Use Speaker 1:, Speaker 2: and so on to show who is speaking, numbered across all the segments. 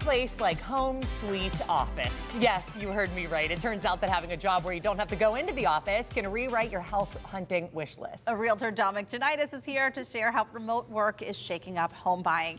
Speaker 1: place like home sweet office. Yes, you heard me right. It turns out that having a job where you don't have to go into the office can rewrite your house hunting wish list.
Speaker 2: A realtor, Dominic Janitis, is here to share how remote work is shaking up home buying.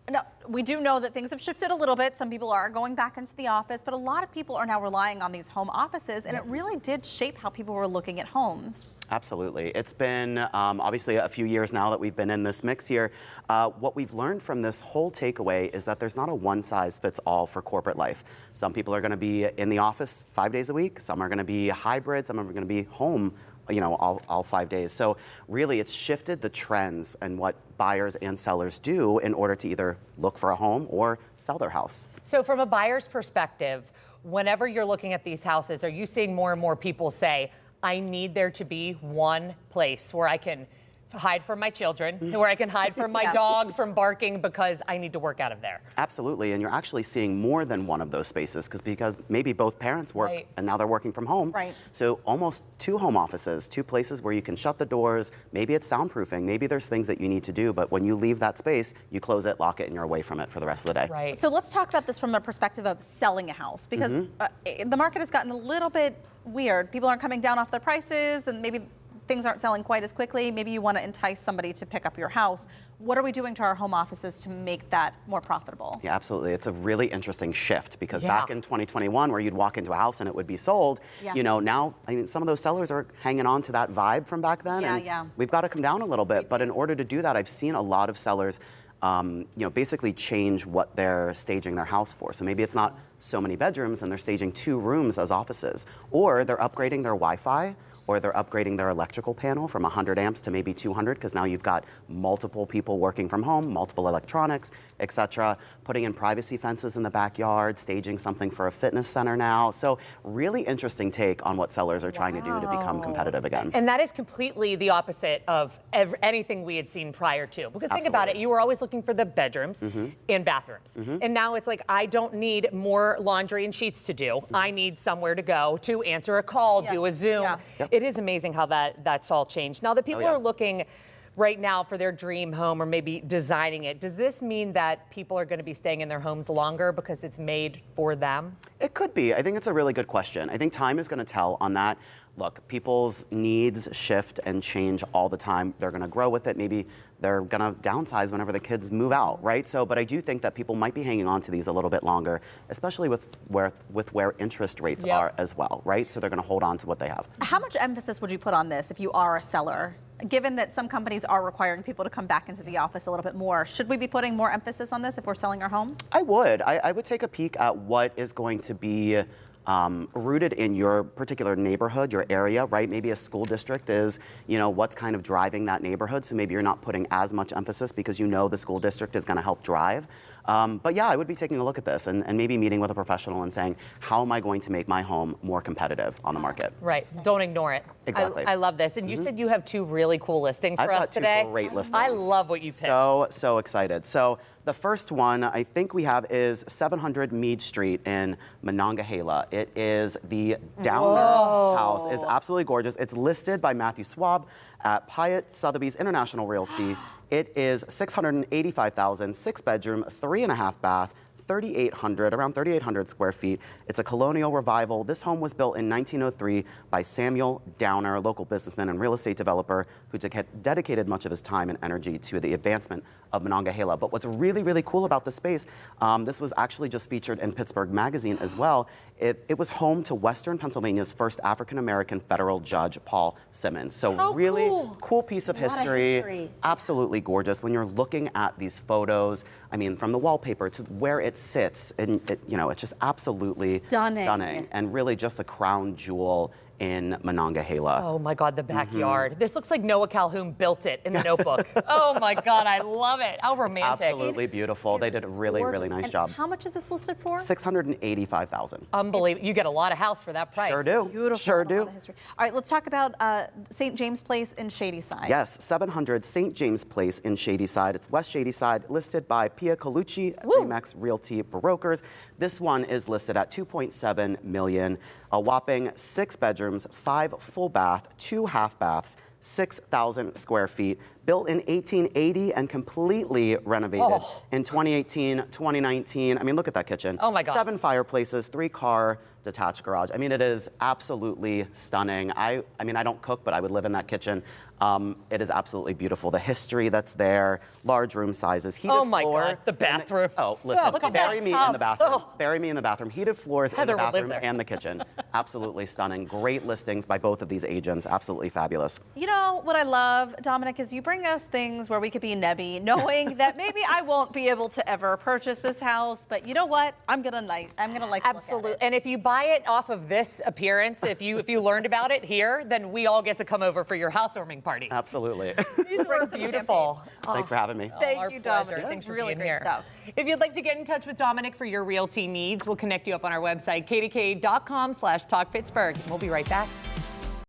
Speaker 2: Now, we do know that things have shifted a little bit. Some people are going back into the office, but a lot of people are now relying on these home offices, and it really did shape how people were looking at homes.
Speaker 3: Absolutely. It's been obviously a few years now that we've been in this mix here. What we've learned from this whole takeaway is that there's not a one-size-fits-all for corporate life. Some people are going to be in the office 5 days a week. Some are going to be hybrid. Some are going to be home, you know, all 5 days. So really, it's shifted the trends and what buyers and sellers do in order to either look for a home or sell their house.
Speaker 1: So from a buyer's perspective, whenever you're looking at these houses, are you seeing more and more people say, I need there to be one place where I can hide from my children, where I can hide from my dog from barking because I need to work out of there?
Speaker 3: Absolutely, and you're actually seeing more than one of those spaces because maybe both parents work and now they're working from home.
Speaker 2: Right.
Speaker 3: So almost 2 home offices, 2 places where you can shut the doors. Maybe it's soundproofing, maybe there's things that you need to do, but when you leave that space, you close it, lock it, and you're away from it for the rest of the day.
Speaker 1: Right.
Speaker 2: So let's talk about this from a perspective of selling a house, because the market has gotten a little bit weird. People aren't coming down off their prices, and maybe things aren't selling quite as quickly. Maybe you want to entice somebody to pick up your house. What are we doing to our home offices to make that more profitable?
Speaker 3: Yeah, absolutely. It's a really interesting shift because back in 2021, where you'd walk into a house and it would be sold, you know, now I mean, some of those sellers are hanging on to that vibe from back then. And we've got to come down a little bit. But in order to do that, I've seen a lot of sellers, you know, basically change what they're staging their house for. So maybe it's not so many bedrooms and they're staging 2 rooms as offices, or they're upgrading their Wi-Fi, or they're upgrading their electrical panel from 100 amps to maybe 200, because now you've got multiple people working from home, multiple electronics, etc. Putting in privacy fences in the backyard, staging something for a fitness center now. So really interesting take on what sellers are trying to do to become competitive again.
Speaker 1: And that is completely the opposite of anything we had seen prior to. Because think about it, you were always looking for the bedrooms and bathrooms. And now it's like, I don't need more laundry and sheets to do. I need somewhere to go to answer a call, do a Zoom. It is amazing how that's all changed. Now, the people are looking right now for their dream home or maybe designing it. Does this mean that people are going to be staying in their homes longer because it's made for them? It
Speaker 3: could be. I think it's a really good question. I think time is going to tell on that. Look, people's needs shift and change all the time. They're going to grow with it. Maybe they're going to downsize whenever the kids move out, right? So, but I do think that people might be hanging on to these a little bit longer, especially with where interest rates are as well, right? So they're going to hold on to what they have.
Speaker 2: How much emphasis would you put on this if you are a seller? Given that some companies are requiring people to come back into the office a little bit more, should we be putting more emphasis on this if we're selling our home?
Speaker 3: I would. I would take a peek at what is going to be rooted in your particular neighborhood, your area, right? Maybe a school district is, you know, what's kind of driving that neighborhood. So maybe you're not putting as much emphasis because you know the school district is going to help drive. But yeah, I would be taking a look at this and maybe meeting with a professional and saying, how am I going to make my home more competitive on the market?
Speaker 1: Right. Don't ignore it.
Speaker 3: Exactly.
Speaker 1: I love this. And you said you have 2 really cool listings for us today.
Speaker 3: I've got 2 great listings.
Speaker 1: I love what you picked.
Speaker 3: So excited. So the first one I think we have is 700 Meade Street in Monongahela. It is the Downer house. It's absolutely gorgeous. It's listed by Matthew Schwab at Pyatt Sotheby's International Realty. It is $685,000, 6-bedroom, 3.5 bath, around 3,800 square feet. It's a colonial revival. This home was built in 1903 by Samuel Downer, a local businessman and real estate developer who dedicated much of his time and energy to the advancement of Monongahela. But what's really, really cool about this space, this was actually just featured in Pittsburgh magazine as well. It was home to Western Pennsylvania's first African-American federal judge, Paul Simmons. So really cool piece of history. Absolutely gorgeous. When you're looking at these photos, I mean, from the wallpaper to where it sits, and you know, it's just absolutely stunning and really just a crown jewel in Monongahela.
Speaker 1: Oh my God, the backyard. This looks like Noah Calhoun built it in the Notebook. Oh my God, I love it. How romantic.
Speaker 3: Absolutely beautiful. They did a really, really nice job.
Speaker 2: How much is this listed for?
Speaker 3: $685,000.
Speaker 1: Unbelievable. You get a lot of house for that price.
Speaker 3: Sure do.
Speaker 2: Beautiful.
Speaker 3: Sure do.
Speaker 2: All right, let's talk about St. James Place in Shadyside.
Speaker 3: Yes, 700 St. James Place in Shadyside. It's West Shadyside, listed by Pia Colucci, Remax Realty Brokers. This one is listed at $2.7 million, a whopping 6 bedrooms, 5 full bath, 2 half baths, 6,000 square feet, built in 1880 and completely renovated in 2018, 2019. I mean, look at that kitchen.
Speaker 1: Oh my God.
Speaker 3: 7 fireplaces, 3-car detached garage. I mean, it is absolutely stunning. I mean, I don't cook, but I would live in that kitchen. It is absolutely beautiful. The history that's there, large room sizes, heated
Speaker 1: Oh my
Speaker 3: floor.
Speaker 1: God, the bathroom.
Speaker 3: Listen,
Speaker 2: look at
Speaker 3: bury
Speaker 2: that
Speaker 3: me
Speaker 2: tub.
Speaker 3: in the bathroom. Bury me in the bathroom. Heated floors in
Speaker 1: Heather
Speaker 3: the
Speaker 1: would live
Speaker 3: bathroom
Speaker 1: there.
Speaker 3: and the kitchen. Absolutely stunning. Great listings by both of these agents. Absolutely fabulous.
Speaker 2: You know what I love, Dominic, is you bring us things where we could be nebby, knowing that maybe I won't be able to ever purchase this house, but you know what? I'm gonna like to look
Speaker 1: Absolutely.
Speaker 2: at it.
Speaker 1: And if you buy it off of this appearance, if you learned about it here, then we all get to come over for your housewarming party.
Speaker 3: Absolutely.
Speaker 1: These
Speaker 2: Bring
Speaker 1: were
Speaker 2: some
Speaker 1: beautiful.
Speaker 3: Thanks for having me.
Speaker 2: Thank
Speaker 1: Our
Speaker 2: you,
Speaker 1: pleasure.
Speaker 2: Dominic.
Speaker 1: Thanks for
Speaker 2: Really
Speaker 1: being
Speaker 2: great
Speaker 1: here.
Speaker 2: stuff.
Speaker 1: If you'd like to get in touch with Dominic for your realty needs, we'll connect you up on our website, kdk.com/talkpittsburgh. We'll be right back.